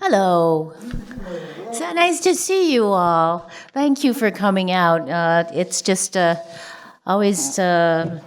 Hello. So nice to see you all. Thank you for coming out. It's just always a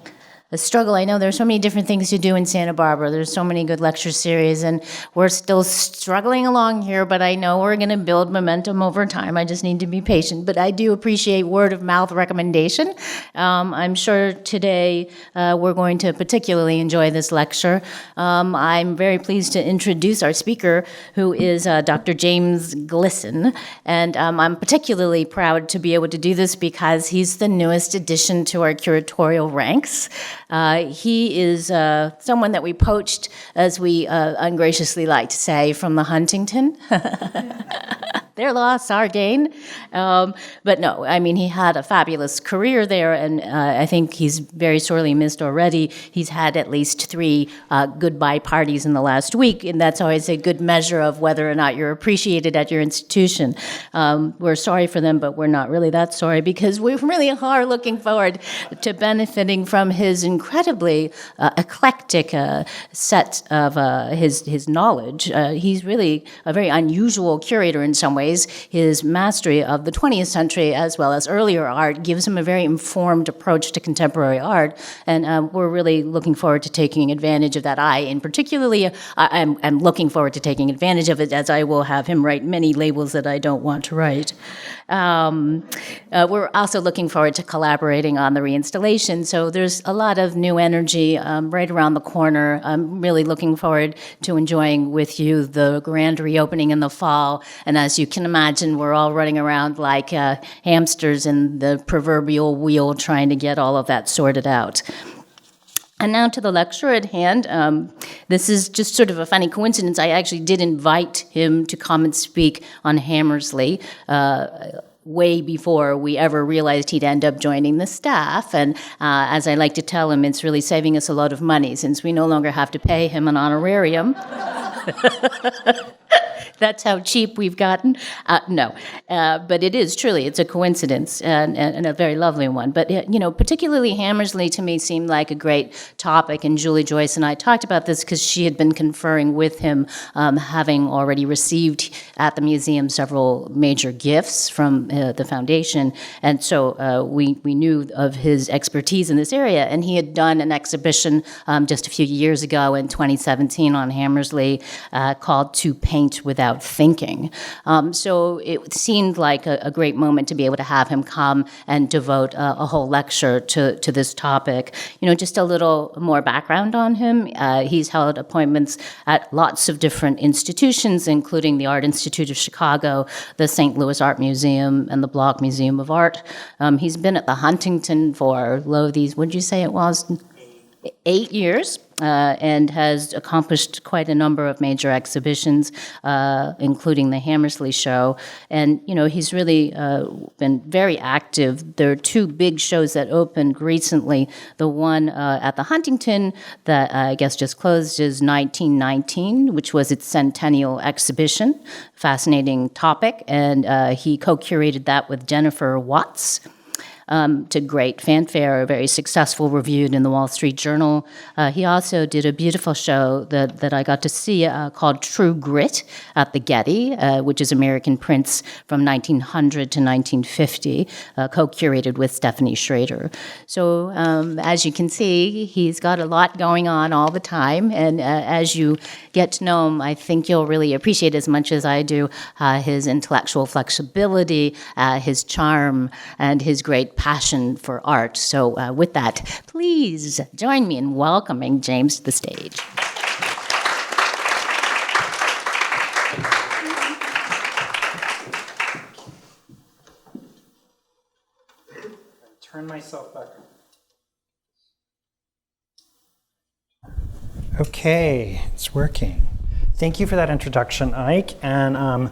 struggle. I know there's so many different things to do in Santa Barbara. There's so many good lecture series, and we're still struggling along here, but I know we're going to build momentum over time. I just need to be patient. But I do appreciate word of mouth recommendation. I'm sure today we're going to particularly enjoy this lecture. I'm very pleased to introduce our speaker, who is Dr. James Glisten. And I'm particularly proud to be able to do this because he's the newest addition to our curatorial ranks. He is someone that we poached, as we ungraciously like to say, from the Huntington. Their loss, our gain. But no, I mean, he had a fabulous career there, and I think he's very sorely missed already. He's had at least 3 goodbye parties in the last week, and that's always a good measure of whether or not you're appreciated at your institution. We're sorry for them, but we're not really that sorry, because we really are looking forward to benefiting from his incredibly eclectic set of his knowledge. He's really a very unusual curator in some ways. His mastery of the 20th century as well as earlier art gives him a very informed approach to contemporary art, and we're really looking forward to taking advantage of that. I'm looking forward to taking advantage of it, as I will have him write many labels that I don't want to write. We're also looking forward to collaborating on the reinstallation, so there's a lot of new energy right around the corner. I'm really looking forward to enjoying with you the grand reopening in the fall, and as you can imagine, we're all running around like hamsters in the proverbial wheel trying to get all of that sorted out. And now to the lecture at hand. This is just sort of a funny coincidence. I actually did invite him to come and speak on Hammersley way before we ever realized he'd end up joining the staff. And as I like to tell him, it's really saving us a lot of money since we no longer have to pay him an honorarium. That's how cheap we've gotten. No, but it is truly, it's a coincidence and a very lovely one. But, particularly Hammersley to me seemed like a great topic, and Julie Joyce and I talked about this because she had been conferring with him, having already received at the museum several major gifts from the foundation. And so we knew of his expertise in this area, and he had done an exhibition just a few years ago in 2017 on Hammersley called To Paint Without Thinking. So it seemed like a great moment to be able to have him come and devote a whole lecture to this topic. Just a little more background on him. He's held appointments at lots of different institutions, including the Art Institute of Chicago, the St. Louis Art Museum, and the Block Museum of Art. He's been at the Huntington for, what did you say it was? 8 years, and has accomplished quite a number of major exhibitions, including the Hammersley Show. And, he's really been very active. There are 2 big shows that opened recently. The one at the Huntington that I guess just closed is 1919, which was its centennial exhibition. Fascinating topic. And he co-curated that with Jennifer Watts. To great fanfare, very successful, reviewed in the Wall Street Journal. He also did a beautiful show that I got to see called True Grit at the Getty, which is American prints from 1900 to 1950, co-curated with Stephanie Schrader. So as you can see, he's got a lot going on all the time, and as you get to know him, I think you'll really appreciate as much as I do his intellectual flexibility, his charm, and his great passion for art. So with that, please join me in welcoming James to the stage. Turn myself back. Okay, it's working. Thank you for that introduction, Ike, and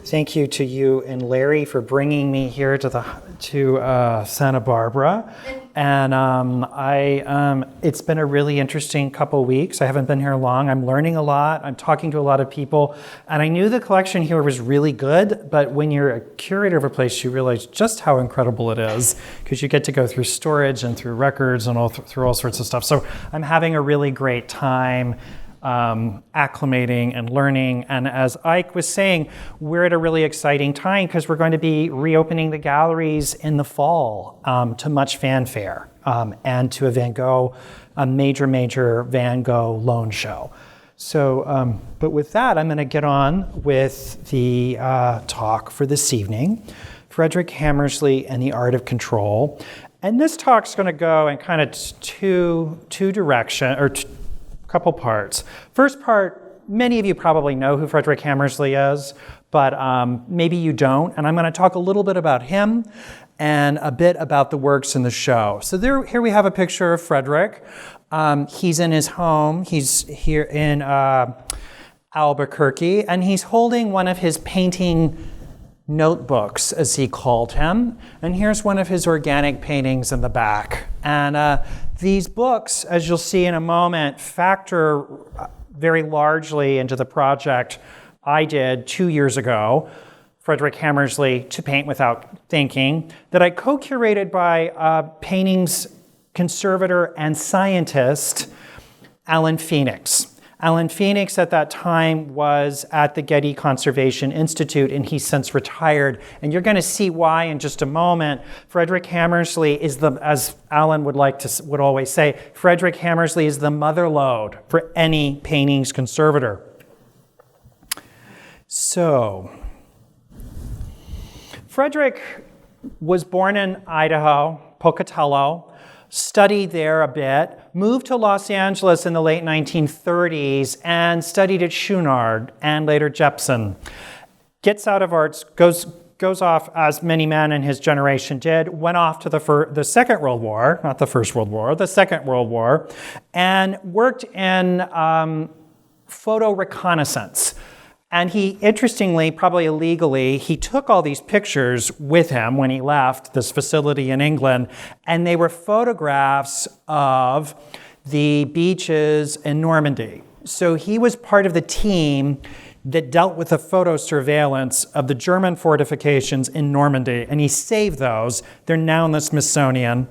thank you to you and Larry for bringing me here to Santa Barbara. And it's been a really interesting couple weeks. I haven't been here long. I'm learning a lot. I'm talking to a lot of people. And I knew the collection here was really good, but when you're a curator of a place, you realize just how incredible it is, because you get to go through storage and through records and through all sorts of stuff. So I'm having a really great time acclimating and learning. And as Ike was saying, we're at a really exciting time because we're going to be reopening the galleries in the fall to much fanfare and to a major Van Gogh loan show. So, but with that, I'm going to get on with the talk for this evening, Frederick Hammersley and the Art of Control. And this talk's going to go in kind of two directions, or a couple parts. First part, many of you probably know who Frederick Hammersley is, but maybe you don't. And I'm going to talk a little bit about him and a bit about the works in the show. So here we have a picture of Frederick. He's in his home. He's here in Albuquerque, and he's holding one of his painting notebooks, as he called him. And here's one of his organic paintings in the back. And these books, as you'll see in a moment, factor very largely into the project I did 2 years ago, Frederick Hammersley, To Paint Without Thinking, that I co-curated by paintings conservator and scientist Alan Phoenix. Alan Phoenix at that time was at the Getty Conservation Institute, and he's since retired. And you're going to see why in just a moment. Frederick Hammersley is as Alan would always say, Frederick Hammersley is the mother lode for any paintings conservator. So, Frederick was born in Idaho, Pocatello, studied there a bit, moved to Los Angeles in the late 1930s, and studied at Chouinard and later Jepson. Gets out of arts, goes off, as many men in his generation did, went off to the Second World War, not the First World War, the Second World War, and worked in photo reconnaissance. And he, interestingly, probably illegally, he took all these pictures with him when he left this facility in England, and they were photographs of the beaches in Normandy. So he was part of the team that dealt with the photo surveillance of the German fortifications in Normandy, and he saved those. They're now in the Smithsonian.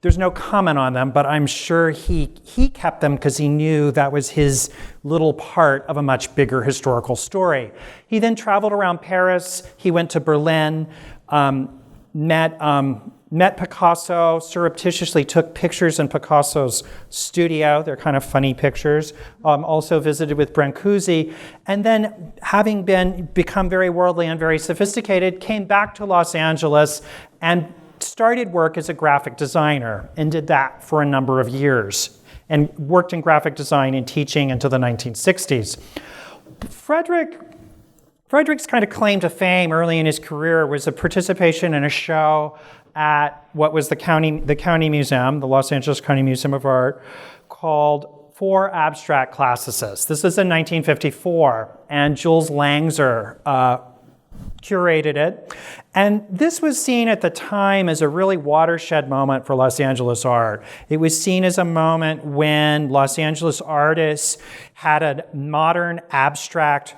There's no comment on them, but I'm sure he kept them because he knew that was his little part of a much bigger historical story. He then traveled around Paris. He went to Berlin, met Picasso, surreptitiously took pictures in Picasso's studio. They're kind of funny pictures. Also visited with Brancusi. And then, having become very worldly and very sophisticated, came back to Los Angeles and started work as a graphic designer and did that for a number of years and worked in graphic design and teaching into the 1960s. Frederick's kind of claim to fame early in his career was a participation in a show at what was the county museum, the Los Angeles County Museum of Art, called For Abstract Classicists. This is in 1954, and Jules Langzer curated it. And this was seen at the time as a really watershed moment for Los Angeles art. It was seen as a moment when Los Angeles artists had a modern abstract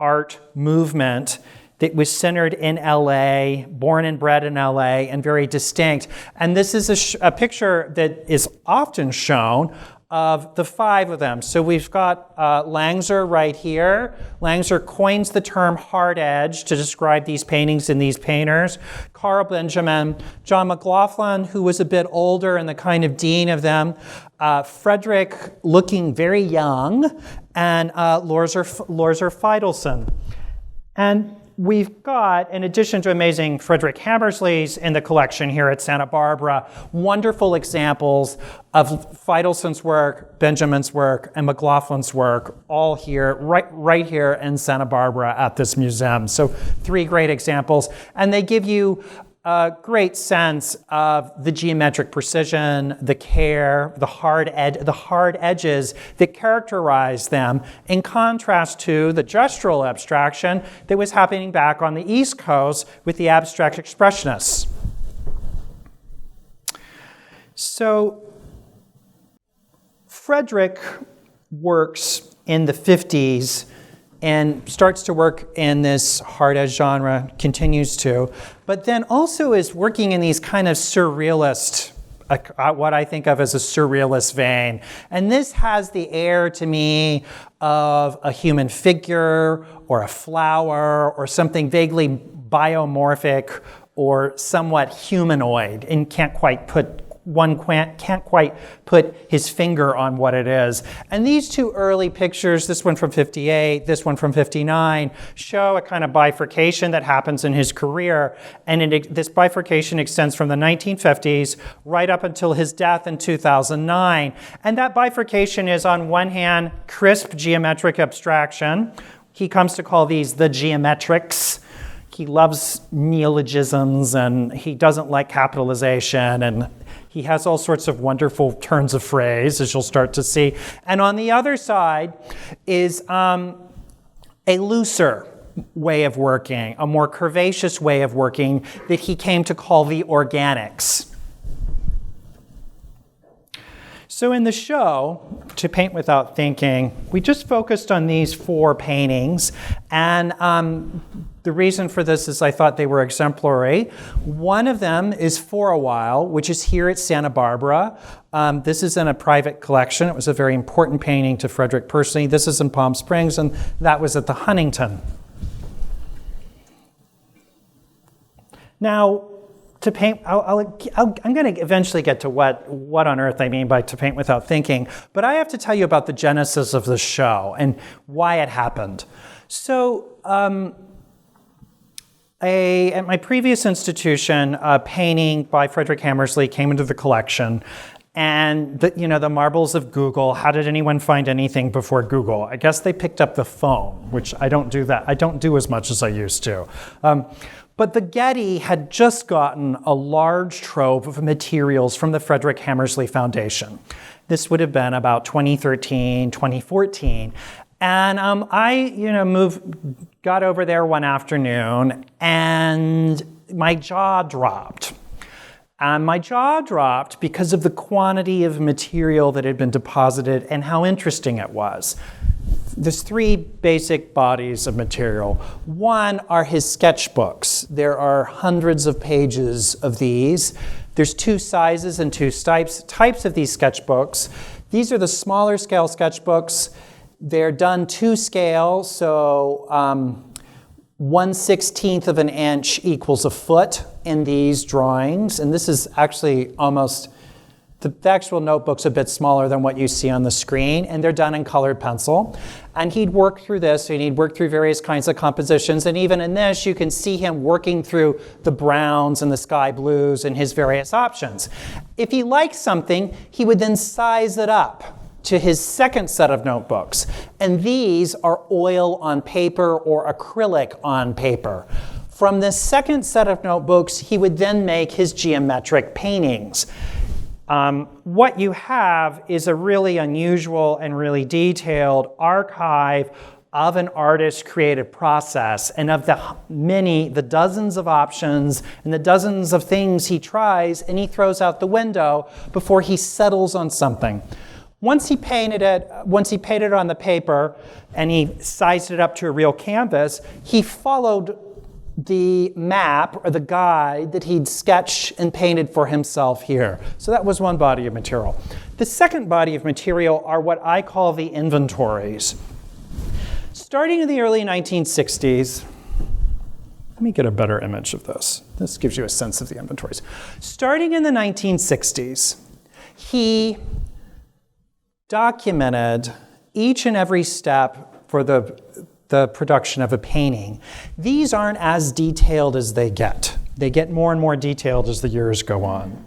art movement that was centered in LA, born and bred in LA, and very distinct. And this is a picture that is often shown of the five of them. So we've got Langzer right here. Langzer coins the term hard edge to describe these paintings and these painters. Carl Benjamin, John McLaughlin, who was a bit older and the kind of dean of them, Frederick looking very young, and Lorzer Feidelson. And we've got, in addition to amazing Frederick Hammersley's in the collection here at Santa Barbara, wonderful examples of Feidelson's work, Benjamin's work, and McLaughlin's work, all here, right here in Santa Barbara at this museum. So 3 great examples. And they give you a great sense of the geometric precision, the care, the hard edges that characterize them, in contrast to the gestural abstraction that was happening back on the East Coast with the abstract expressionists. So Frederick works in the 50s and starts to work in this hard edge genre, continues to, but then also is working in these kind of surrealist what I think of as a surrealist vein. And this has the air to me of a human figure or a flower or something vaguely biomorphic or somewhat humanoid, and can't quite put his finger on what it is. And these two early pictures, this one from 58, this one from 59, show a kind of bifurcation that happens in his career. And this bifurcation extends from the 1950s right up until his death in 2009. And that bifurcation is, on one hand, crisp geometric abstraction. He comes to call these the geometrics. He loves neologisms, and he doesn't like capitalization, and he has all sorts of wonderful turns of phrase, as you'll start to see. And on the other side is a looser way of working, a more curvaceous way of working that he came to call the organics. So in the show, To Paint Without Thinking, we just focused on these 4 paintings, and the reason for this is I thought they were exemplary. One of them is For a While, which is here at Santa Barbara. This is in a private collection. It was a very important painting to Frederick personally. This is in Palm Springs, and that was at the Huntington. Now, to paint, I'm going to eventually get to what on earth I mean by To Paint Without Thinking, but I have to tell you about the genesis of the show and why it happened. So, at my previous institution, a painting by Frederick Hammersley came into the collection, and the marvels of Google. How did anyone find anything before Google? I guess they picked up the phone, which I don't do that. I don't do as much as I used to. But the Getty had just gotten a large trove of materials from the Frederick Hammersley Foundation. This would have been about 2013, 2014. And I, got over there one afternoon, and my jaw dropped. And my jaw dropped because of the quantity of material that had been deposited and how interesting it was. There's 3 basic bodies of material. One are his sketchbooks. There are hundreds of pages of these. There's 2 sizes and 2 types of these sketchbooks. These are the smaller scale sketchbooks. They're done to scale, so 1/16 of an inch equals a foot in these drawings. And this is actually almost, the actual notebook's a bit smaller than what you see on the screen, and they're done in colored pencil. And he'd work through this, and he'd work through various kinds of compositions. And even in this, you can see him working through the browns and the sky blues and his various options. If he liked something, he would then size it up to his second set of notebooks. And these are oil on paper or acrylic on paper. From this second set of notebooks, he would then make his geometric paintings. What you have is a really unusual and really detailed archive of an artist's creative process and of the dozens of options and the dozens of things he tries and he throws out the window before he settles on something. Once he painted it on the paper and he sized it up to a real canvas, he followed the map or the guide that he'd sketched and painted for himself here. So that was one body of material. The second body of material are what I call the inventories. Starting in the early 1960s, let me get a better image of this. This gives you a sense of the inventories. Starting in the 1960s, he documented each and every step for the production of a painting. These aren't as detailed as they get. They get more and more detailed as the years go on.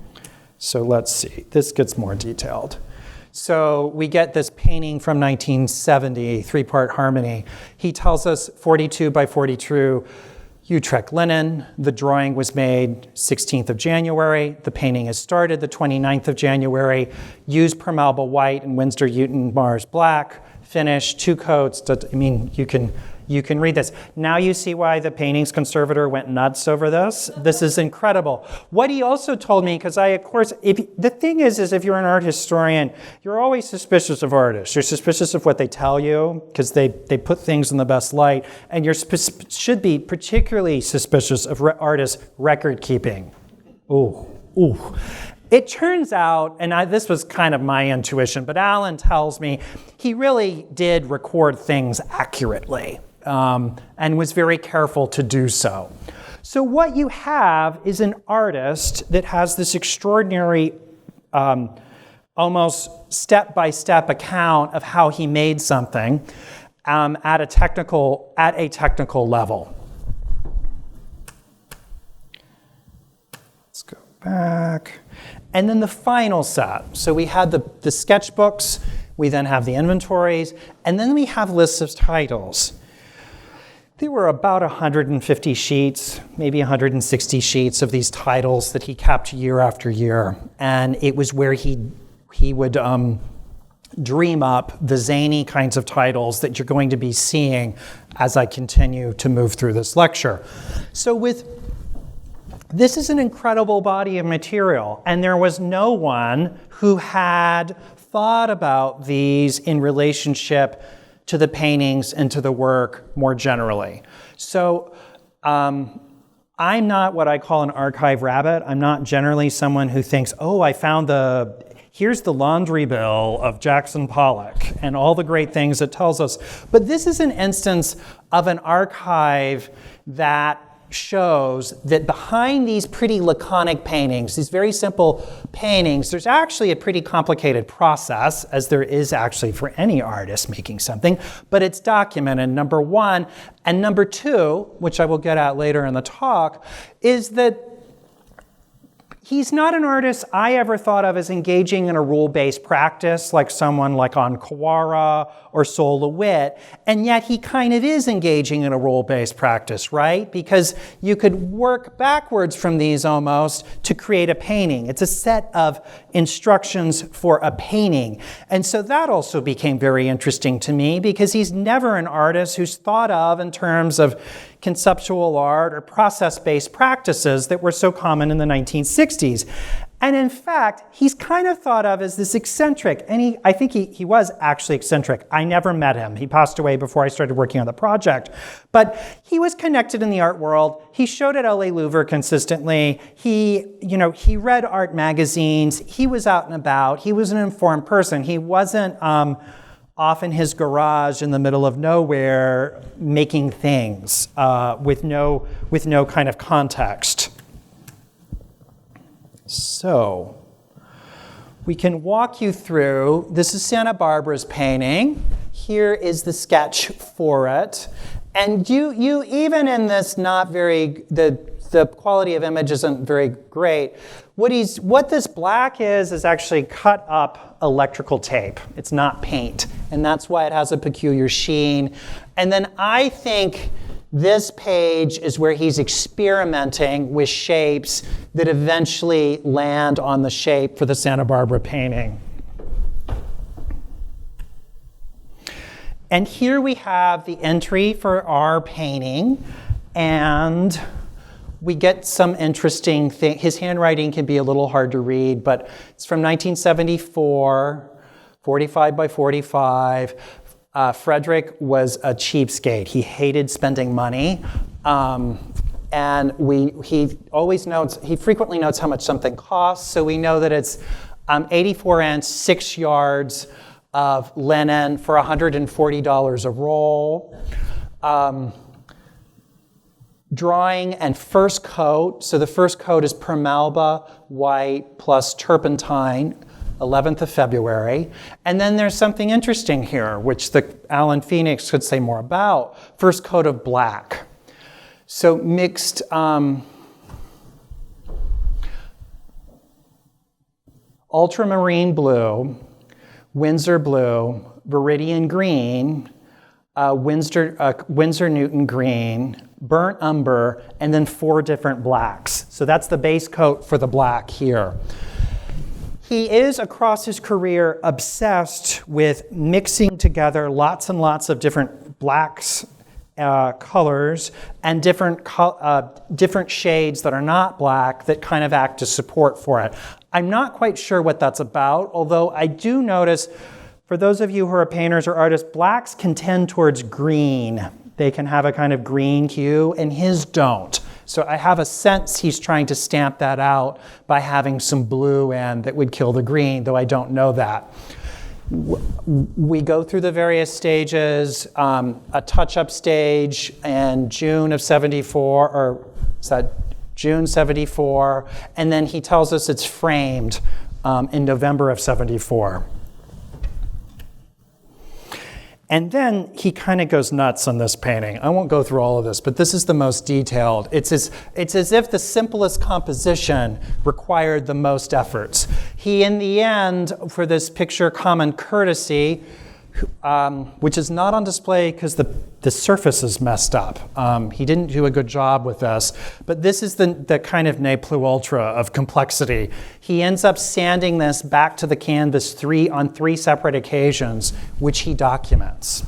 So let's see, this gets more detailed. So we get this painting from 1970, 3-part harmony. He tells us 42 by 42 Utrecht linen. The drawing was made 16th of January. The painting is started the 29th of January. Used permalba white and Winsor Newton Mars black. Finished, 2 coats. I mean, you can read this. Now you see why the paintings conservator went nuts over this. This is incredible. What he also told me, because the thing is if you're an art historian, you're always suspicious of artists. You're suspicious of what they tell you, because they put things in the best light, and you should be particularly suspicious of artists' record keeping. Ooh. It turns out, and this was kind of my intuition, but Alan tells me he really did record things accurately and was very careful to do so. So what you have is an artist that has this extraordinary, almost step-by-step account of how he made something at a technical level. Let's go back. And then the final set. So we had the sketchbooks, we then have the inventories, and then we have lists of titles. There were about 150 sheets, maybe 160 sheets of these titles that he kept year after year. And it was where he would dream up the zany kinds of titles that you're going to be seeing as I continue to move through this lecture. So this is an incredible body of material, and there was no one who had thought about these in relationship to the paintings and to the work more generally. So I'm not what I call an archive rabbit. I'm not generally someone who thinks, oh, here's the laundry bill of Jackson Pollock and all the great things it tells us. But this is an instance of an archive that shows that behind these pretty laconic paintings, these very simple paintings, there's actually a pretty complicated process, as there is actually for any artist making something, but it's documented, number one. And number two, which I will get at later in the talk, is that he's not an artist I ever thought of as engaging in a rule-based practice like someone like on Kawara or Sol LeWitt, and yet he kind of is engaging in a rule-based practice, right? Because you could work backwards from these almost to create a painting. It's a set of instructions for a painting. And so that also became very interesting to me because he's never an artist who's thought of in terms of conceptual art or process-based practices that were so common in the 1960s. And in fact, he's kind of thought of as this eccentric, and I think he was actually eccentric. I never met him. He passed away before I started working on the project. But he was connected in the art world. He showed at LA Louvre consistently. He read art magazines. He was out and about. He was an informed person. He wasn't off in his garage in the middle of nowhere making things with no kind of context. So we can walk you through. This is Santa Barbara's painting. Here is the sketch for it. And you even in this the quality of image isn't very great. What this black is actually cut up electrical tape. It's not paint. And that's why it has a peculiar sheen. And then I think this page is where he's experimenting with shapes that eventually land on the shape for the Santa Barbara painting. And here we have the entry for our painting, and we get some interesting things. His handwriting can be a little hard to read, but it's from 1974, 45 by 45. Frederick was a cheapskate. He hated spending money. And he frequently notes how much something costs. So we know that it's 84 inch, 6 yards of linen for $140 a roll. Drawing and first coat. So the first coat is permalba, white, plus turpentine, 11th of February. And then there's something interesting here, which the Alan Phoenix could say more about. First coat of black. So mixed ultramarine blue, Windsor blue, Viridian green, Winsor Newton green, burnt umber, and then 4 different blacks. So that's the base coat for the black here. He is, across his career, obsessed with mixing together lots and lots of different blacks, colors, and different shades that are not black that kind of act as support for it. I'm not quite sure what that's about, although I do notice, for those of you who are painters or artists, blacks can tend towards green. They can have a kind of green hue, and his don't. So I have a sense he's trying to stamp that out by having some blue in that would kill the green, though I don't know that. We go through the various stages, a touch-up stage in June of 74, or is that June 74, and then he tells us it's framed in November of 74. And then he kind of goes nuts on this painting. I won't go through all of this, but this is the most detailed. It's as if the simplest composition required the most efforts. He, in the end, for this picture, Common Courtesy, which is not on display because the surface is messed up. He didn't do a good job with this, but this is the kind of ne plus ultra of complexity. He ends up sanding this back to the canvas on three separate occasions, which he documents.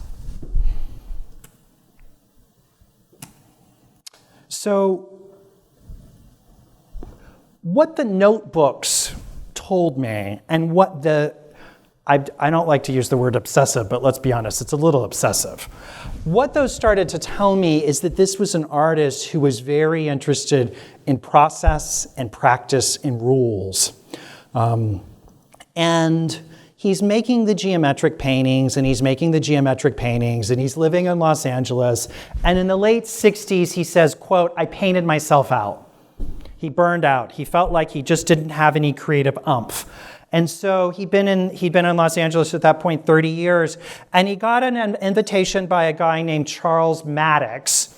So what the notebooks told me, and what I don't like to use the word obsessive, but let's be honest, it's a little obsessive. What those started to tell me is that this was an artist who was very interested in process and practice and rules. And he's making the geometric paintings, and he's making the geometric paintings, and he's living in Los Angeles. And in the late 60s, he says, quote, "I painted myself out." He burned out. He felt like he just didn't have any creative oomph. And so he'd been in Los Angeles at that point 30 years, and he got an invitation by a guy named Charles Maddox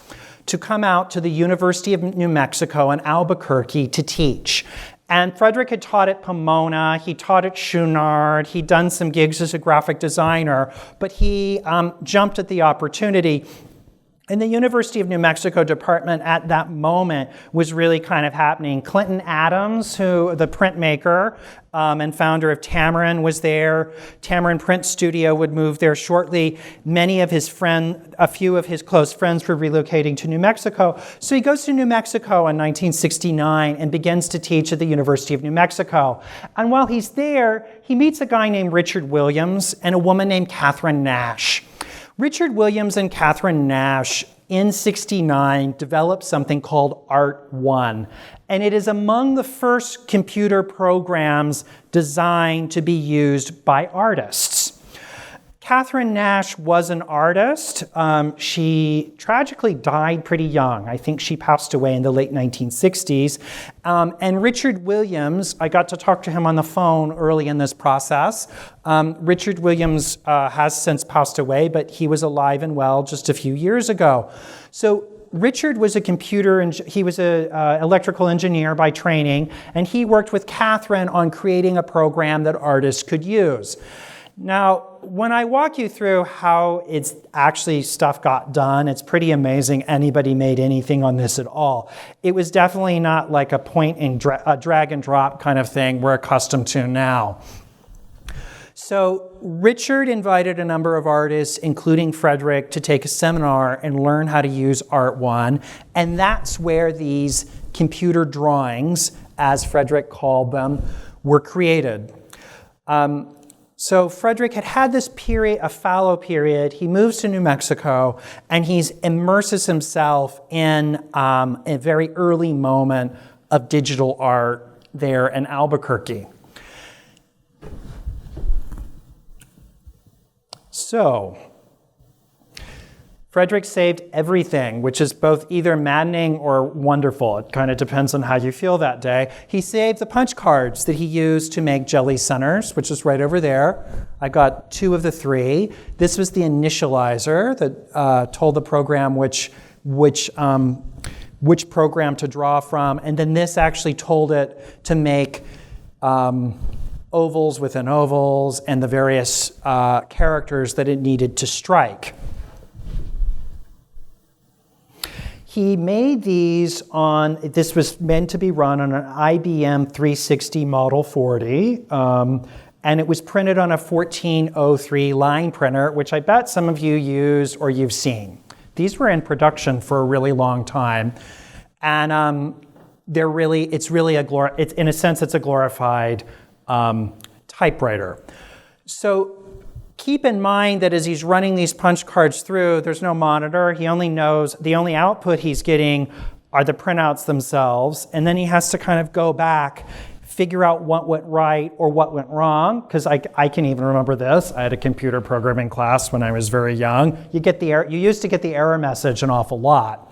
to come out to the University of New Mexico in Albuquerque to teach. And Frederick had taught at Pomona, he taught at Chouinard, he'd done some gigs as a graphic designer, but he jumped at the opportunity. And the University of New Mexico department at that moment was really kind of happening. Clinton Adams, who the printmaker and founder of Tamarin, was there. Tamarin Print Studio would move there shortly. A few of his close friends were relocating to New Mexico. So he goes to New Mexico in 1969 and begins to teach at the University of New Mexico. And while he's there, he meets a guy named Richard Williams and a woman named Catherine Nash. Richard Williams and Catherine Nash in '69 developed something called Art 1, and it is among the first computer programs designed to be used by artists. Catherine Nash was an artist. She tragically died pretty young. I think she passed away in the late 1960s. And Richard Williams, I got to talk to him on the phone early in this process. Richard Williams has since passed away, but he was alive and well just a few years ago. So Richard was he was an electrical engineer by training, and he worked with Catherine on creating a program that artists could use. Now, when I walk you through how it's actually stuff got done, it's pretty amazing anybody made anything on this at all. It was definitely not like a point and drag and drop kind of thing we're accustomed to now. So Richard invited a number of artists, including Frederick, to take a seminar and learn how to use Art 1, and that's where these computer drawings, as Frederick called them, were created. So Frederick had this period, a fallow period. He moves to New Mexico, and he immerses himself in a very early moment of digital art there in Albuquerque. So Frederick saved everything, which is both either maddening or wonderful. It kind of depends on how you feel that day. He saved the punch cards that he used to make jelly centers, which is right over there. I got 2 of the 3. This was the initializer that told the program which program to draw from, and then this actually told it to make ovals within ovals and the various characters that it needed to strike. He made these this was meant to be run on an IBM 360 Model 40, and it was printed on a 1403 line printer, which I bet some of you use or you've seen. These were in production for a really long time, and in a sense, it's a glorified typewriter. So keep in mind that as he's running these punch cards through, there's no monitor. He only knows the only output he's getting are the printouts themselves, and then he has to kind of go back, figure out what went right or what went wrong, because I can even remember this. I had a computer programming class when I was very young. You used to get the error message an awful lot.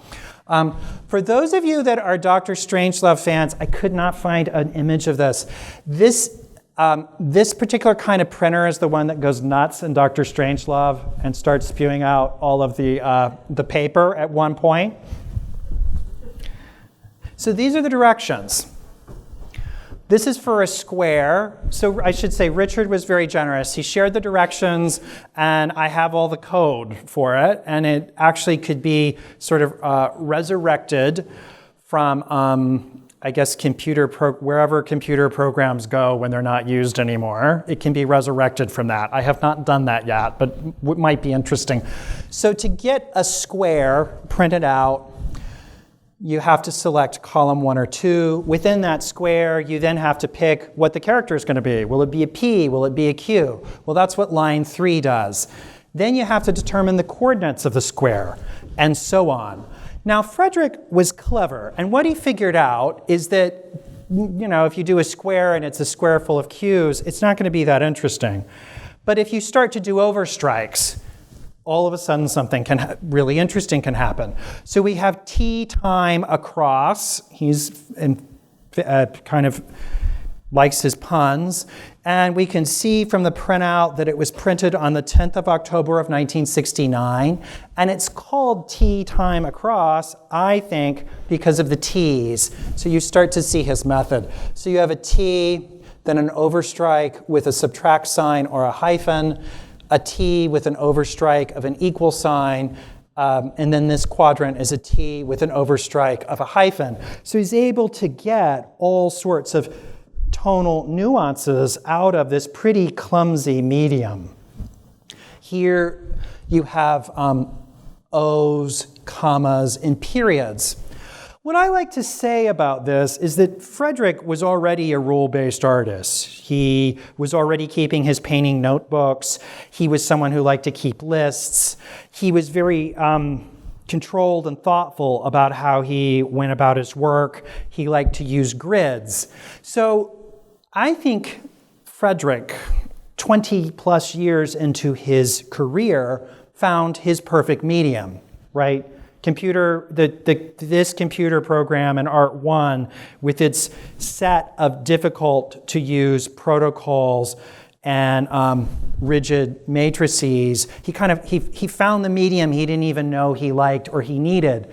For those of you that are Dr. Strangelove fans, I could not find an image of this. This particular kind of printer is the one that goes nuts in Dr. Strangelove and starts spewing out all of the paper at one point. So these are the directions. This is for a square. So I should say Richard was very generous. He shared the directions, and I have all the code for it. And it actually could be sort of resurrected from, I guess, wherever computer programs go when they're not used anymore. It can be resurrected from that. I have not done that yet, but it might be interesting. So to get a square printed out, you have to select column 1 or 2. Within that square, you then have to pick what the character is going to be. Will it be a P? Will it be a Q? Well, that's what line 3 does. Then you have to determine the coordinates of the square, and so on. Now, Frederick was clever, and what he figured out is that, if you do a square and it's a square full of Qs, it's not going to be that interesting. But if you start to do overstrikes, all of a sudden something really interesting can happen. So we have T time across. He's kind of likes his puns. And we can see from the printout that it was printed on the 10th of October of 1969. And it's called T time across, I think, because of the T's. So you start to see his method. So you have a T, then an overstrike with a subtract sign or a hyphen, a T with an overstrike of an equal sign, and then this quadrant is a T with an overstrike of a hyphen. So he's able to get all sorts of tonal nuances out of this pretty clumsy medium. Here you have O's, commas, and periods. What I like to say about this is that Frederick was already a rule-based artist. He was already keeping his painting notebooks. He was someone who liked to keep lists. He was very controlled and thoughtful about how he went about his work. He liked to use grids. So I think Frederick, 20 plus years into his career, found his perfect medium, right? This computer program in Art 1 with its set of difficult to use protocols and rigid matrices, he found the medium he didn't even know he liked or he needed.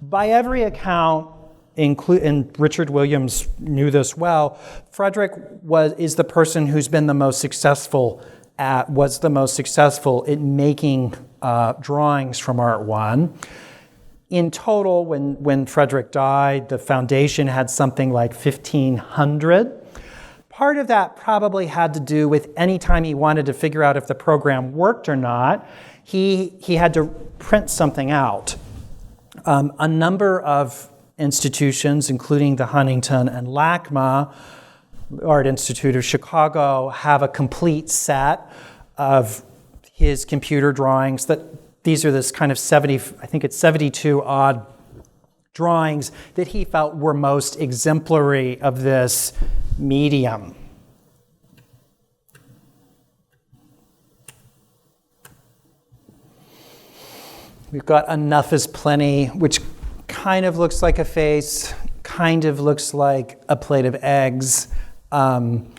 By every account, and Richard Williams knew this well, Frederick is the person who's been the most successful in making drawings from Art 1. In total, when Frederick died, the foundation had something like 1,500. Part of that probably had to do with any time he wanted to figure out if the program worked or not, he had to print something out. A number of institutions, including the Huntington and LACMA, Art Institute of Chicago, have a complete set of his computer drawings that these are this kind of 72 odd drawings that he felt were most exemplary of this medium. We've got Enough is Plenty, which kind of looks like a face, kind of looks like a plate of eggs, and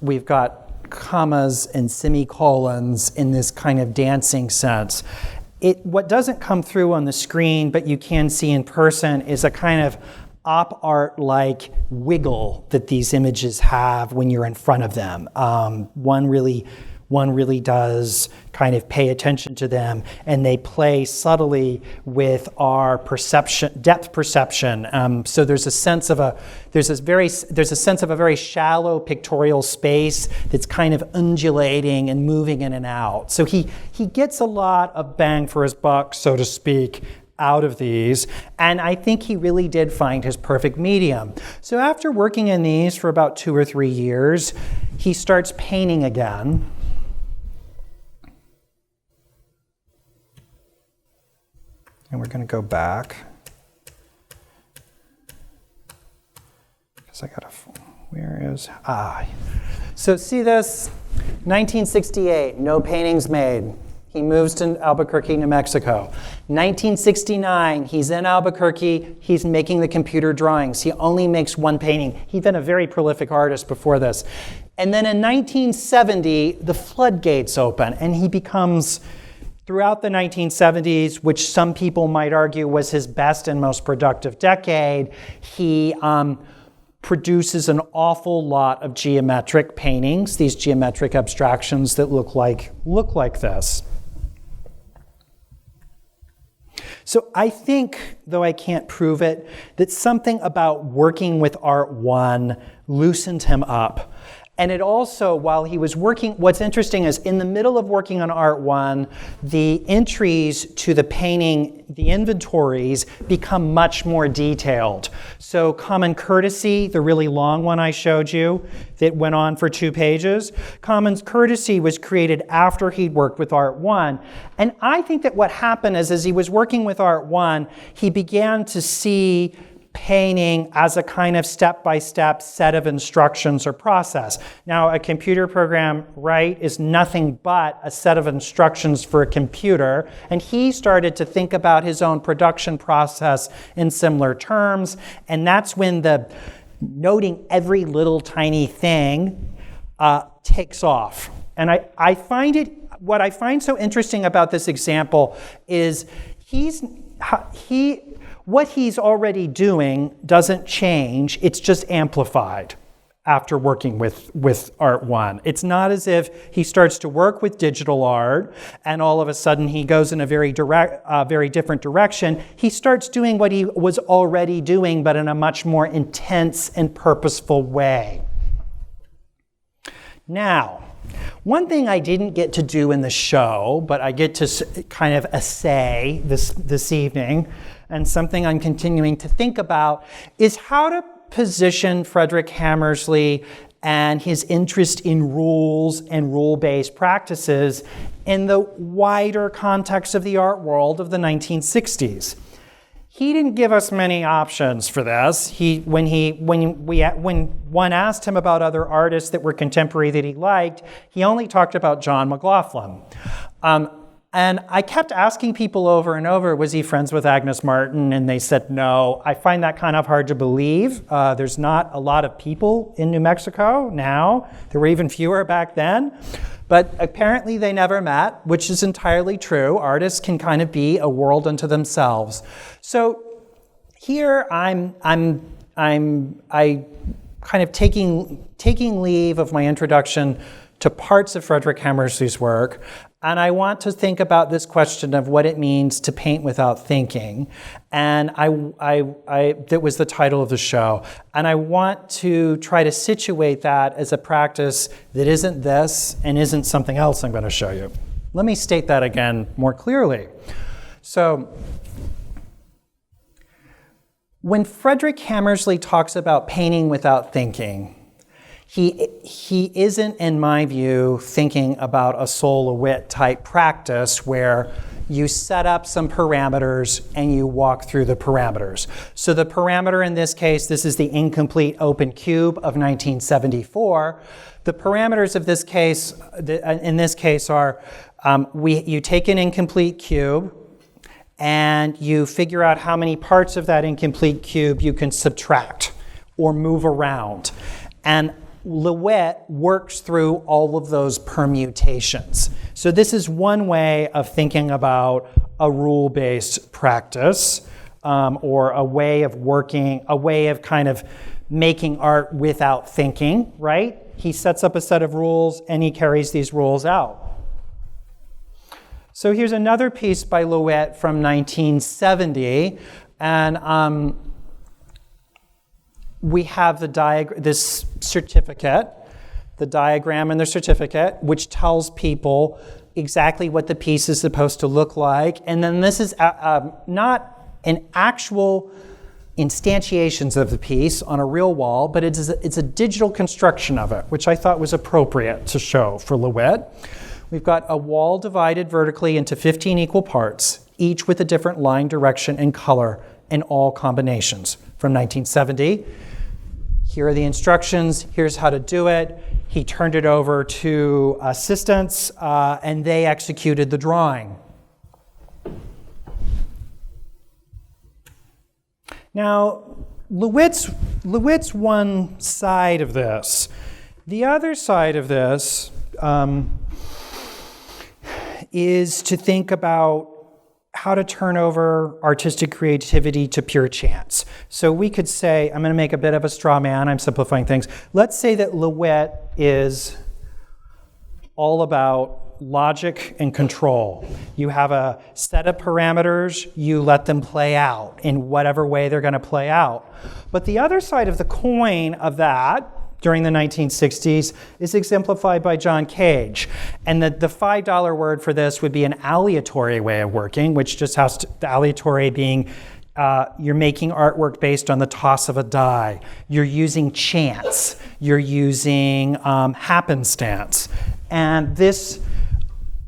we've got commas and semicolons in this kind of dancing sense. What doesn't come through on the screen, but you can see in person, is a kind of op art-like wiggle that these images have when you're in front of them. One really does kind of pay attention to them, and they play subtly with our depth perception. So there's a sense of a very shallow pictorial space that's kind of undulating and moving in and out. So he gets a lot of bang for his buck, so to speak, out of these, and I think he really did find his perfect medium. So after working in these for about 2 or 3 years, he starts painting again. And we're going to go back. So see this? 1968, no paintings made. He moves to Albuquerque, New Mexico. 1969, he's in Albuquerque. He's making the computer drawings. He only makes one painting. He'd been a very prolific artist before this. And then in 1970, the floodgates open, and he becomes, throughout the 1970s, which some people might argue was his best and most productive decade, he produces an awful lot of geometric paintings, these geometric abstractions that look like this. So I think, though I can't prove it, that something about working with Art 1 loosened him up. And it also, while he was working, what's interesting is in the middle of working on Art 1, the entries to the painting, the inventories, become much more detailed. So Common Courtesy, the really long one I showed you, that went on for 2 pages, Common Courtesy was created after he'd worked with Art 1. And I think that what happened is, as he was working with Art 1, he began to see painting as a kind of step-by-step set of instructions or process. Now, a computer program, right, is nothing but a set of instructions for a computer, and he started to think about his own production process in similar terms, and that's when the noting every little tiny thing takes off. And I find it, what I find so interesting about this example is what he's already doing doesn't change, it's just amplified after working with Art 1. It's not as if he starts to work with digital art and all of a sudden he goes in a very different direction. He starts doing what he was already doing, but in a much more intense and purposeful way. Now, one thing I didn't get to do in the show, but I get to kind of essay this evening, and something I'm continuing to think about, is how to position Frederick Hammersley and his interest in rules and rule-based practices in the wider context of the art world of the 1960s. He didn't give us many options for this. When one asked him about other artists that were contemporary that he liked, he only talked about John McLaughlin. And I kept asking people over and over, was he friends with Agnes Martin? And they said no. I find that kind of hard to believe. There's not a lot of people in New Mexico now. There were even fewer back then. But apparently they never met, which is entirely true. Artists can kind of be a world unto themselves. So here I'm kind of taking leave of my introduction to parts of Frederick Hammersley's work, and I want to think about this question of what it means to paint without thinking. And that was the title of the show. And I want to try to situate that as a practice that isn't this and isn't something else I'm going to show you. Let me state that again more clearly. So, when Frederick Hammersley talks about painting without thinking, he isn't, in my view, thinking about a soul of wit type practice where you set up some parameters and you walk through the parameters. So the parameter in this case, this is the incomplete open cube of 1974. The parameters of this case, in this case, are you take an incomplete cube and you figure out how many parts of that incomplete cube you can subtract or move around. And Lewitt works through all of those permutations. So this is one way of thinking about a rule-based practice, or a way of working, a way of kind of making art without thinking, right? He sets up a set of rules and he carries these rules out. So here's another piece by Lewitt from 1970, and we have this certificate, the diagram in the certificate, which tells people exactly what the piece is supposed to look like. And then this is not an actual instantiations of the piece on a real wall, but it's a digital construction of it, which I thought was appropriate to show for Lewitt. We've got a wall divided vertically into 15 equal parts, each with a different line, direction, and color in all combinations. From 1970, Here are the instructions. Here's how to do it. He turned it over to assistants, and they executed the drawing. Now, Lewitt's one side of this. The other side of this is to think about how to turn over artistic creativity to pure chance. So we could say, I'm going to make a bit of a straw man, I'm simplifying things. Let's say that Lewitt is all about logic and control. You have a set of parameters, you let them play out in whatever way they're going to play out. But the other side of the coin of that during the 1960s is exemplified by John Cage. And the $5 word for this would be an aleatory way of working, which just has to, the aleatory being you're making artwork based on the toss of a die. You're using chance. You're using happenstance. And this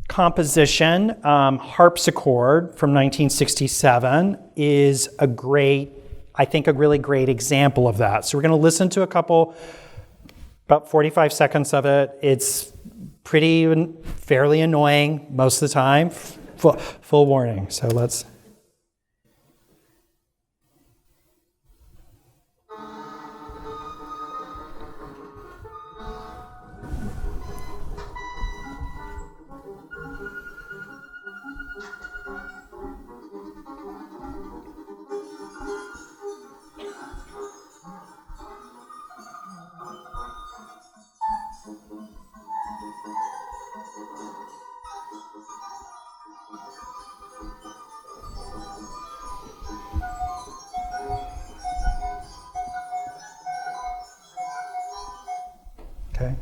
composition, Harpsichord from 1967, is a really great example of that. So we're going to listen to about 45 seconds of it. It's fairly annoying most of the time. Full warning. So let's. Okay.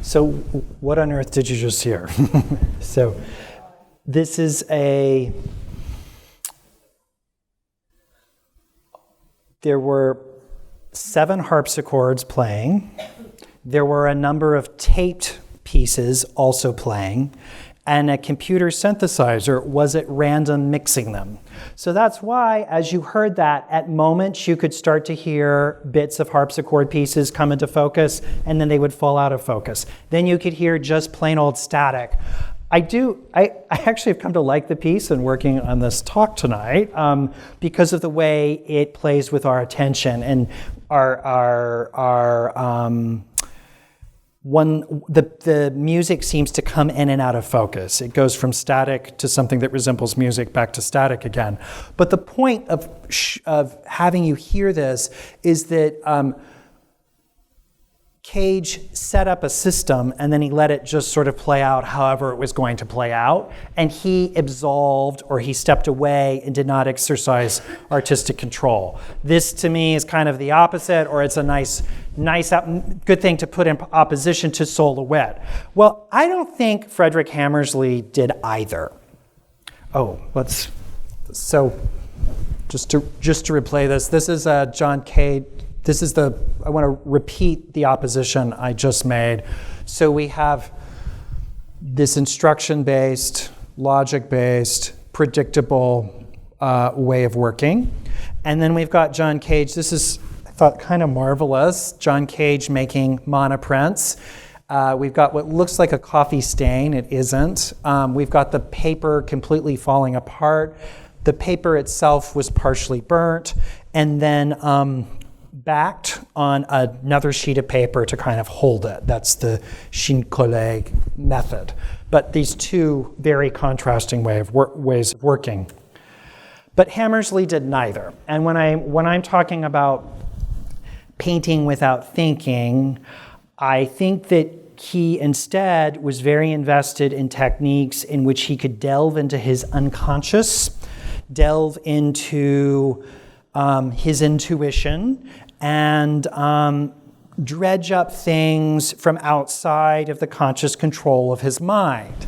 So what on earth did you just hear? So this is there were 7 harpsichords playing. There were a number of taped pieces also playing, and a computer synthesizer was at random mixing them. So that's why, as you heard that, at moments you could start to hear bits of harpsichord pieces come into focus, and then they would fall out of focus. Then you could hear just plain old static. I actually have come to like the piece in working on this talk tonight because of the way it plays with our attention and the music seems to come in and out of focus. It goes from static to something that resembles music back to static again. But the point of having you hear this is that Cage set up a system and then he let it just sort of play out however it was going to play out, and he absolved or he stepped away and did not exercise artistic control. This to me is kind of the opposite, or it's a nice good thing to put in opposition to Sol LeWitt. Well, I don't think Frederick Hammersley did either. So just to replay this. This is John Cage. I want to repeat the opposition I just made. So we have this instruction-based, logic-based, predictable way of working. And then we've got John Cage. This is, I thought, kind of marvelous. John Cage making monoprints. We've got what looks like a coffee stain. It isn't. We've got the paper completely falling apart. The paper itself was partially burnt. And then backed on another sheet of paper to kind of hold it. That's the chine-colle method. But these two very contrasting ways of working. But Hammersley did neither. And when I'm talking about painting without thinking, I think that he instead was very invested in techniques in which he could delve into his unconscious, delve into his intuition, and dredge up things from outside of the conscious control of his mind.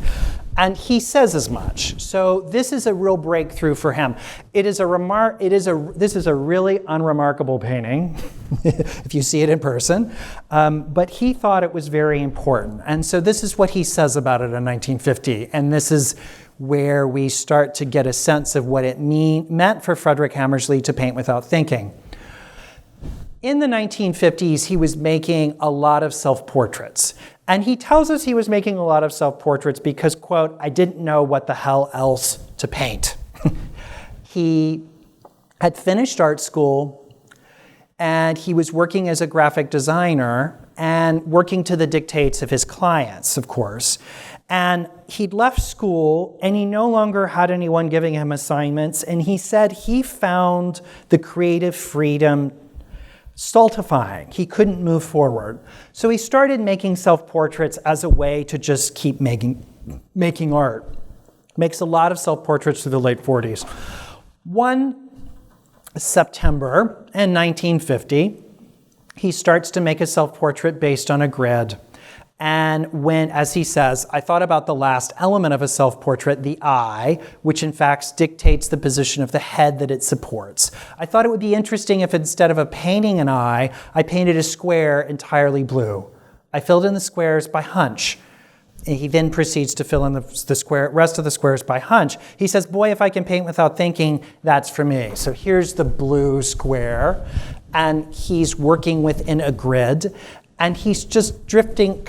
And he says as much. So this is a real breakthrough for him. This is a really unremarkable painting, if you see it in person. But he thought it was very important. And so this is what he says about it in 1950. And this is where we start to get a sense of what it meant for Frederick Hammersley to paint without thinking. in the 1950s, he was making a lot of self-portraits. And he tells us he was making a lot of self-portraits because, quote, I didn't know what the hell else to paint. He had finished art school, and he was working as a graphic designer and working to the dictates of his clients, of course. And he'd left school, and he no longer had anyone giving him assignments, and he said he found the creative freedom stultifying. He couldn't move forward. So he started making self-portraits as a way to just keep making art. Makes a lot of self-portraits through the late 40s. One September in 1950, he starts to make a self-portrait based on a grid. And when, as he says, I thought about the last element of a self-portrait, the eye, which in fact dictates the position of the head that it supports. I thought it would be interesting if instead of painting an eye, I painted a square entirely blue. I filled in the squares by hunch. He then proceeds to fill in the rest of the squares by hunch. He says, boy, if I can paint without thinking, that's for me. So here's the blue square, and he's working within a grid. And he's just drifting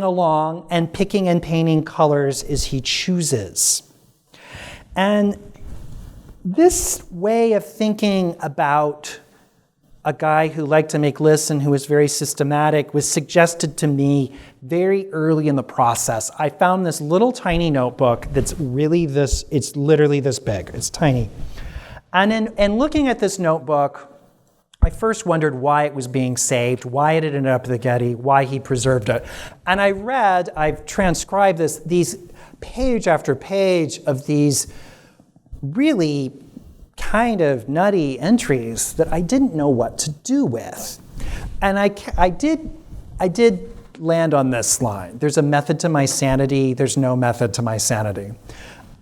along and picking and painting colors as he chooses. And this way of thinking about a guy who liked to make lists and who was very systematic was suggested to me very early in the process. I found this little tiny notebook that's really it's literally this big. It's tiny. And in looking at this notebook, I first wondered why it was being saved, why it had ended up at the Getty, why he preserved it. And I've transcribed these page after page of these really kind of nutty entries that I didn't know what to do with. And I did land on this line. There's a method to my sanity, there's no method to my sanity.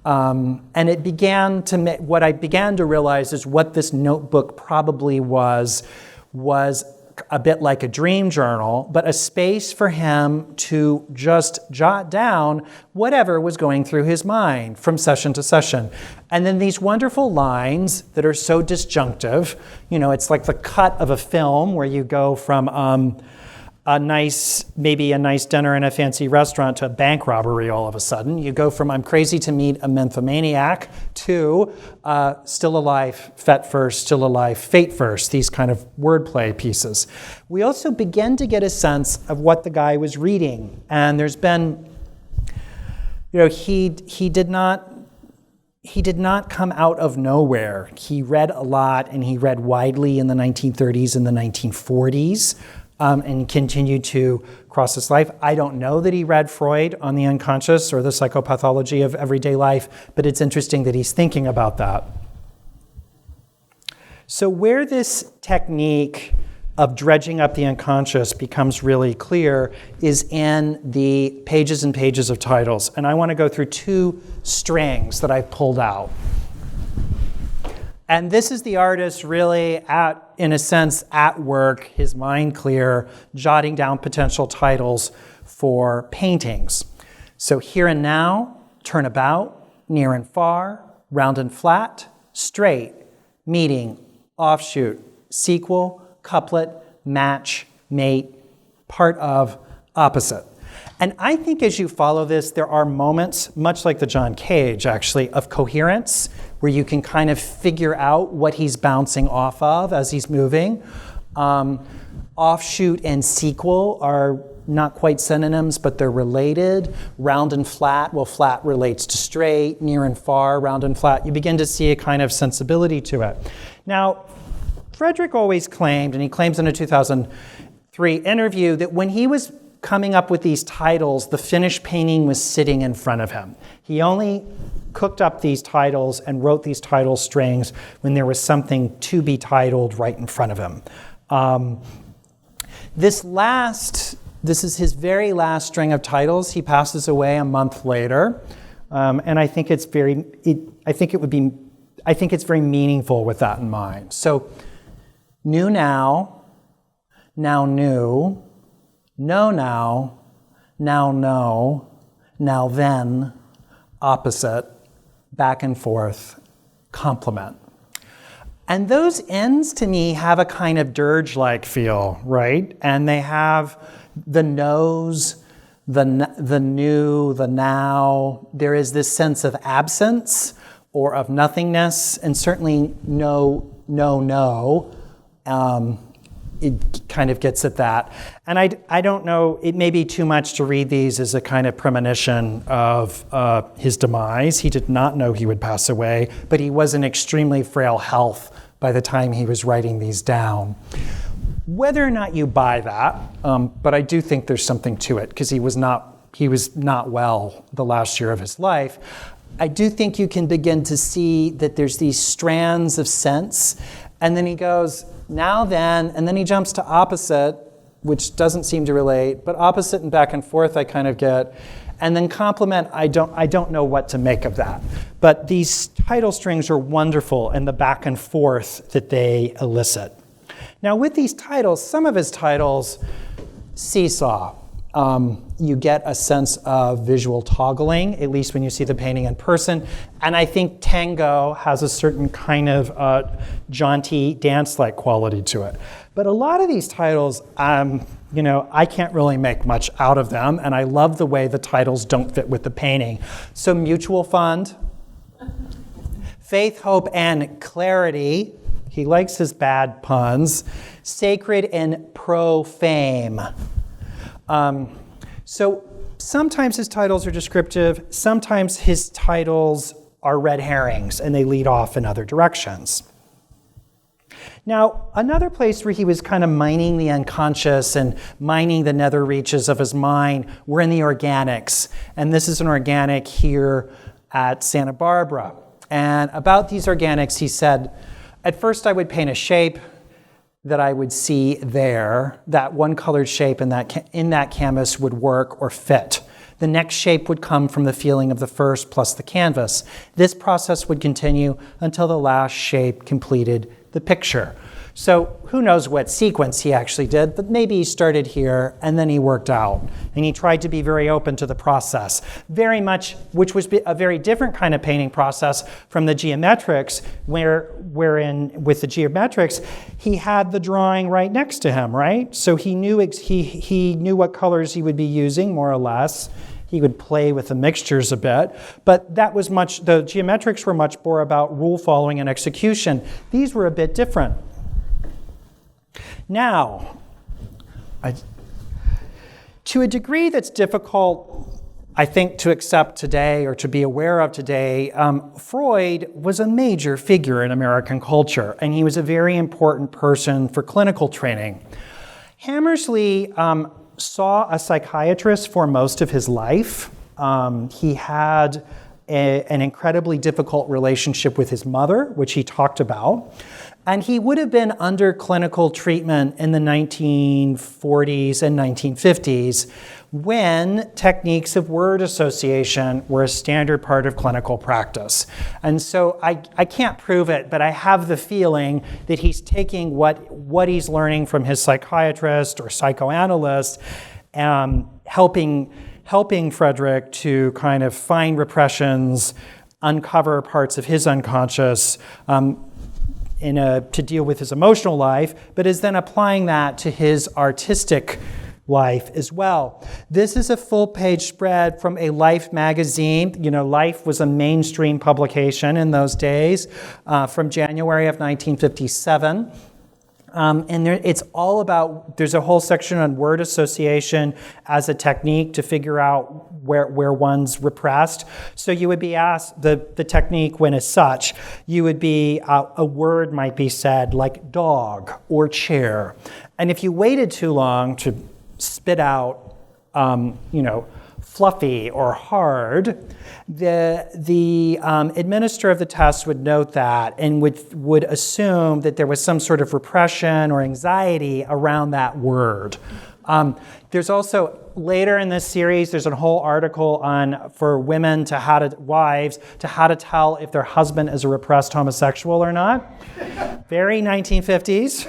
And what I began to realize is what this notebook probably was a bit like a dream journal, but a space for him to just jot down whatever was going through his mind from session to session. And then these wonderful lines that are so disjunctive, it's like the cut of a film where you go from maybe a nice dinner in a fancy restaurant to a bank robbery all of a sudden. You go from I'm crazy to meet a nymphomaniac to still alive, fet first, still alive, fate first, these kind of wordplay pieces. We also begin to get a sense of what the guy was reading. And there's been, he did not come out of nowhere. He read a lot, and he read widely in the 1930s and the 1940s. And continued to cross his life. I don't know that he read Freud on the unconscious or the psychopathology of everyday life, but it's interesting that he's thinking about that. So where this technique of dredging up the unconscious becomes really clear is in the pages and pages of titles. And I want to go through two strings that I've pulled out. And this is the artist really in a sense, at work, his mind clear, jotting down potential titles for paintings. So here and now, turnabout, near and far, round and flat, straight, meeting, offshoot, sequel, couplet, match, mate, part of, opposite. And I think as you follow this, there are moments, much like the John Cage, actually, of coherence, where you can kind of figure out what he's bouncing off of as he's moving. Offshoot and sequel are not quite synonyms, but they're related. Round and flat, well, flat relates to straight. Near and far, round and flat. You begin to see a kind of sensibility to it. Now, Frederick always claimed, and he claims in a 2003 interview, that when he was coming up with these titles, the finished painting was sitting in front of him. He only cooked up these titles and wrote these title strings when there was something to be titled right in front of him. This is his very last string of titles. He passes away a month later, and I think it's very meaningful with that in mind. So, new now new, know now no, now then, opposite, back and forth, complement. And those ends to me have a kind of dirge-like feel, right? And they have the nose, the new, the now. There is this sense of absence or of nothingness, and certainly no. It kind of gets at that. And I don't know, it may be too much to read these as a kind of premonition of his demise. He did not know he would pass away, but he was in extremely frail health by the time he was writing these down. Whether or not you buy that, but I do think there's something to it, because he was not well the last year of his life. I do think you can begin to see that there's these strands of sense, and then he goes, now then, and then he jumps to opposite, which doesn't seem to relate, but opposite and back and forth I kind of get, and then complement, I don't know what to make of that. But these title strings are wonderful, and the back and forth that they elicit. Now with these titles, some of his titles seesaw. You get a sense of visual toggling, at least when you see the painting in person. And I think Tango has a certain kind of jaunty, dance-like quality to it. But a lot of these titles, I can't really make much out of them, and I love the way the titles don't fit with the painting. So Mutual Fund, Faith, Hope, and Clarity. He likes his bad puns. Sacred and Profane. So sometimes his titles are descriptive, sometimes his titles are red herrings and they lead off in other directions. Now, another place where he was kind of mining the unconscious and mining the nether reaches of his mind were in the organics. And this is an organic here at Santa Barbara. And about these organics, he said, at first I would paint a shape that I would see there, that one colored shape in that canvas would work or fit. The next shape would come from the feeling of the first plus the canvas. This process would continue until the last shape completed the picture. So who knows what sequence he actually did, but maybe he started here and then he worked out. And he tried to be very open to the process, very much, which was a very different kind of painting process from the geometrics, wherein with the geometrics, he had the drawing right next to him, right? So he knew what colors he would be using, more or less. He would play with the mixtures a bit, but the geometrics were much more about rule following and execution. These were a bit different. Now, to a degree that's difficult, I think, to accept today or to be aware of today, Freud was a major figure in American culture, and he was a very important person for clinical training. Hammersley saw a psychiatrist for most of his life. He had an incredibly difficult relationship with his mother, which he talked about. And he would have been under clinical treatment in the 1940s and 1950s when techniques of word association were a standard part of clinical practice. And so I can't prove it, but I have the feeling that he's taking what he's learning from his psychiatrist or psychoanalyst, helping Frederick to kind of find repressions, uncover parts of his unconscious, to deal with his emotional life, but is then applying that to his artistic life as well. This is a full-page spread from a Life magazine. Life was a mainstream publication in those days, from January of 1957. And it's all about, there's a whole section on word association as a technique to figure out where one's repressed. So you would be asked, the technique when as such, you would be, a word might be said like dog or chair. And if you waited too long to spit out, fluffy or hard, the administrator of the test would note that and would assume that there was some sort of repression or anxiety around that word. There's also, later in this series, there's a whole article for women wives to how to tell if their husband is a repressed homosexual or not. Very 1950s.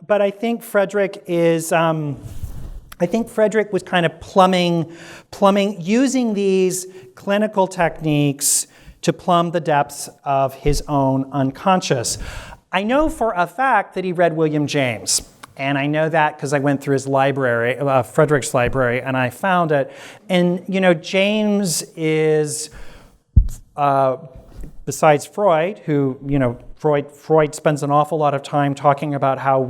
But I think Frederick was kind of plumbing, using these clinical techniques to plumb the depths of his own unconscious. I know for a fact that he read William James. And I know that because I went through his library, Frederick's library, and I found it. And, James is, besides Freud, who, Freud spends an awful lot of time talking about how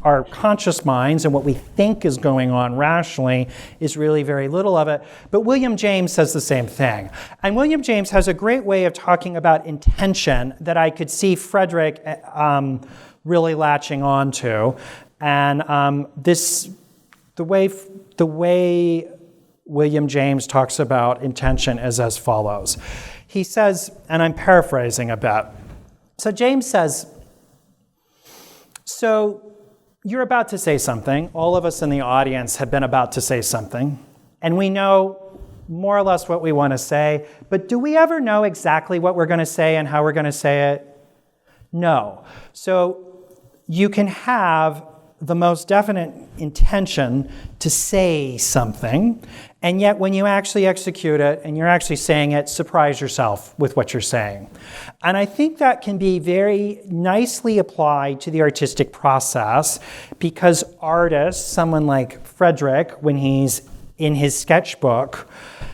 our conscious minds and what we think is going on rationally is really very little of it. But William James says the same thing. And William James has a great way of talking about intention that I could see Frederick really latching on to. And the way William James talks about intention is as follows. He says, and I'm paraphrasing a bit. So James says, so you're about to say something. All of us in the audience have been about to say something, and we know more or less what we want to say, but do we ever know exactly what we're going to say and how we're going to say it? No. So you can have the most definite intention to say something, and yet when you actually execute it and you're actually saying it, surprise yourself with what you're saying. And I think that can be very nicely applied to the artistic process, because artists, someone like Frederick, when he's in his sketchbook,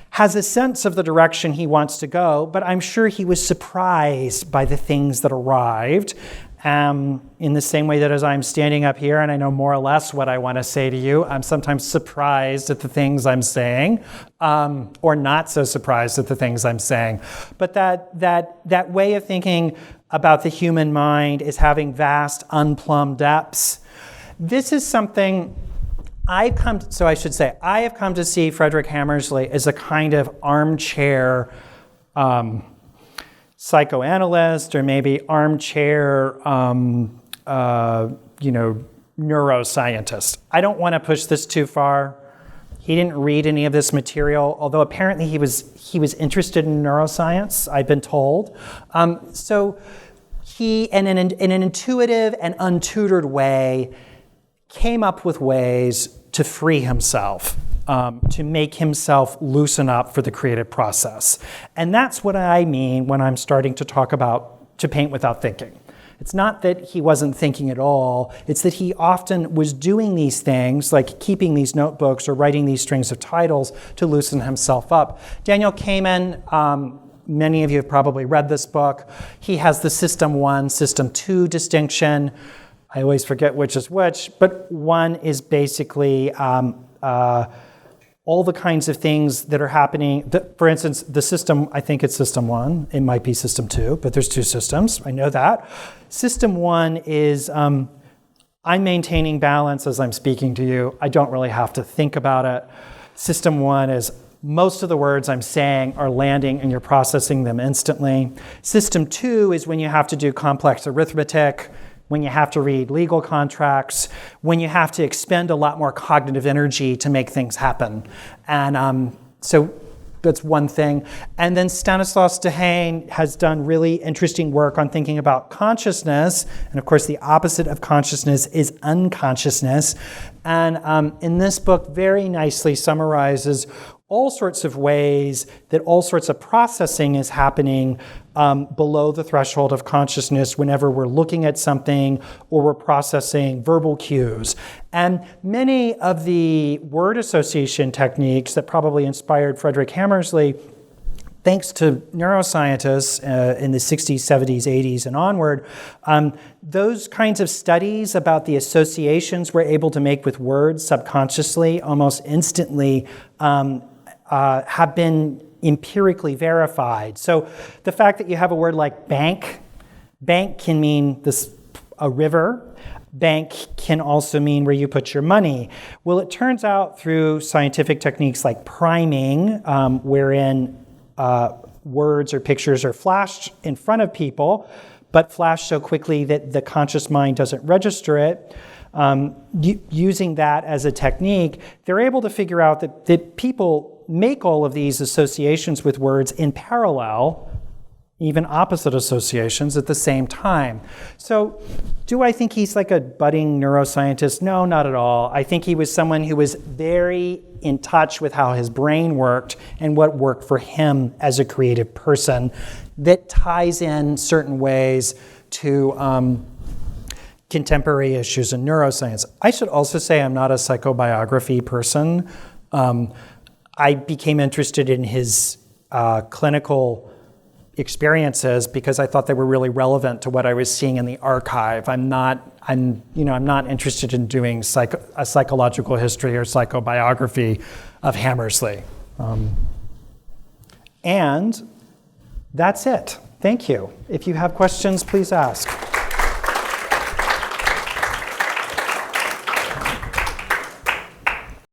has a sense of the direction he wants to go, but I'm sure he was surprised by the things that arrived. In the same way that as I'm standing up here and I know more or less what I want to say to you, I'm sometimes surprised at the things I'm saying, or not so surprised at the things I'm saying. But that way of thinking about the human mind is having vast, unplumbed depths. This is something I have come to see Frederick Hammersley as a kind of armchair psychoanalyst, or maybe armchair, neuroscientist. I don't want to push this too far. He didn't read any of this material, although apparently he was interested in neuroscience, I've been told. So he, in an intuitive and untutored way, came up with ways to free himself, to make himself loosen up for the creative process. And that's what I mean when I'm starting to talk about to paint without thinking. It's not that he wasn't thinking at all, it's that he often was doing these things, like keeping these notebooks or writing these strings of titles to loosen himself up. Daniel Kahneman, many of you have probably read this book. He has the System 1, System 2 distinction. I always forget which is which, but one is basically all the kinds of things that are happening. For instance, the system, I think it's System 1. It might be System 2, but there's two systems. I know that. System 1 is I'm maintaining balance as I'm speaking to you. I don't really have to think about it. System 1 is most of the words I'm saying are landing and you're processing them instantly. System 2 is when you have to do complex arithmetic, when you have to read legal contracts, when you have to expend a lot more cognitive energy to make things happen. And so that's one thing. And then Stanislas Dehaene has done really interesting work on thinking about consciousness. And of course, the opposite of consciousness is unconsciousness. And in this book, very nicely summarizes all sorts of ways that all sorts of processing is happening below the threshold of consciousness whenever we're looking at something or we're processing verbal cues. And many of the word association techniques that probably inspired Frederick Hammersley, thanks to neuroscientists in the 60s, 70s, 80s, and onward, those kinds of studies about the associations we're able to make with words subconsciously almost instantly have been empirically verified. So the fact that you have a word like bank can mean a river. Bank can also mean where you put your money. Well, it turns out through scientific techniques like priming, wherein words or pictures are flashed in front of people, but flashed so quickly that the conscious mind doesn't register it. Using that as a technique, they're able to figure out that people make all of these associations with words in parallel, even opposite associations at the same time. So do I think he's like a budding neuroscientist? No, not at all. I think he was someone who was very in touch with how his brain worked and what worked for him as a creative person. that ties in certain ways to contemporary issues in neuroscience. I should also say I'm not a psychobiography person. I became interested in his clinical experiences because I thought they were really relevant to what I was seeing in the archive. I'm not interested in doing a psychological history or psychobiography of Hammersley. And that's it. Thank you. If you have questions, please ask.